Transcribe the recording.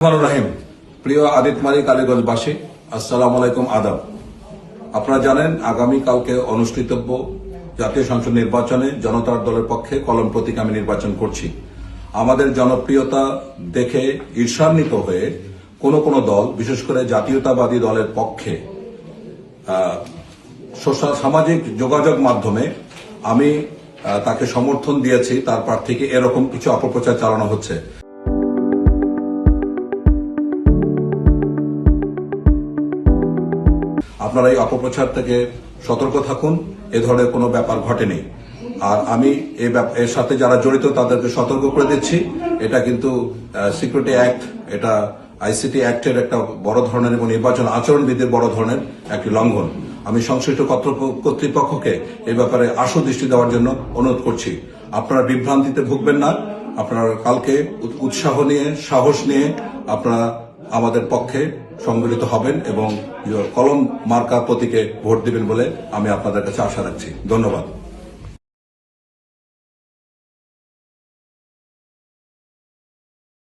রাহিম প্রিয় আদিতমারি কালীগঞ্জবাসী, আসসালামু আলাইকুম, আদাব। আপনারা জানেন আগামীকালকে অনুষ্ঠিতব্য জাতীয় সংসদ নির্বাচনে জনতার দলের পক্ষে কলম প্রতীক আমি নির্বাচন করছি। আমাদের জনপ্রিয়তা দেখে ঈর্ষান্বিত হয়ে কোন কোন দল, বিশেষ করে জাতীয়তাবাদী দলের পক্ষে সামাজিক যোগাযোগ মাধ্যমে আমি তাকে সমর্থন দিয়েছি, তার প্রার্থীকে এরকম কিছু অপপ্রচার চালানো হচ্ছে। আপনারা এই অপপ্রচার থেকে সতর্ক থাকুন, এ ধরনের কোনো ব্যাপার ঘটেনি। আর আমি এর সাথে যারা জড়িত তাদেরকে সতর্ক করে দিচ্ছি, এটা কিন্তু সিকিউরিটি অ্যাক্ট, এটা আইসিটি অ্যাক্টের একটা বড় ধরনের এবং নির্বাচন আচরণবিধির বড় ধরনের একটি লঙ্ঘন। আমি সংশ্লিষ্ট কর্তৃপক্ষকে এই ব্যাপারে আশু দৃষ্টি দেওয়ার জন্য অনুরোধ করছি। আপনারা বিভ্রান্তিতে ভুগবেন না। আপনারা কালকে উৎসাহ নিয়ে, সাহস নিয়ে আপনারা আমাদের পক্ষে সংগঠিত হবেন এবং কলম মার্কা প্রতীকে ভোট দিবেন বলে আমি আপনাদের কাছে আশা রাখছি। ধন্যবাদ।